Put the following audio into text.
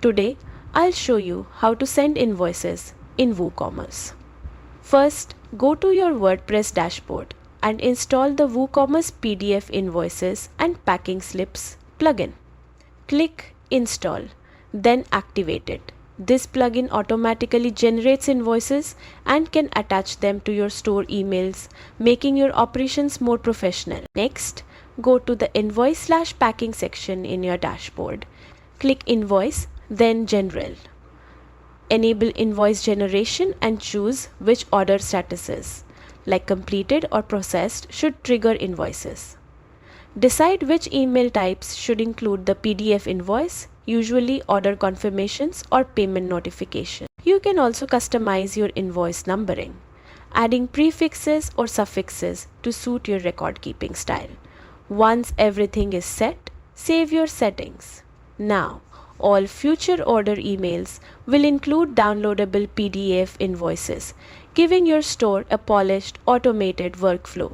Today, I'll show you how to send invoices in WooCommerce. First, go to your WordPress dashboard and install the WooCommerce PDF Invoices and Packing Slips plugin. Click Install, then activate it. This plugin automatically generates invoices and can attach them to your store emails, making your operations more professional. Next, go to the Invoice/Packing section in your dashboard. Click Invoice, then General. Enable invoice generation and choose which order statuses, like completed or processed, should trigger invoices. Decide which email types should include the PDF invoice, usually order confirmations or payment notification. You can also customize your invoice numbering, adding prefixes or suffixes to suit your record keeping style. Once everything is set, save your settings. Now, all future order emails will include downloadable PDF invoices, giving your store a polished, automated workflow.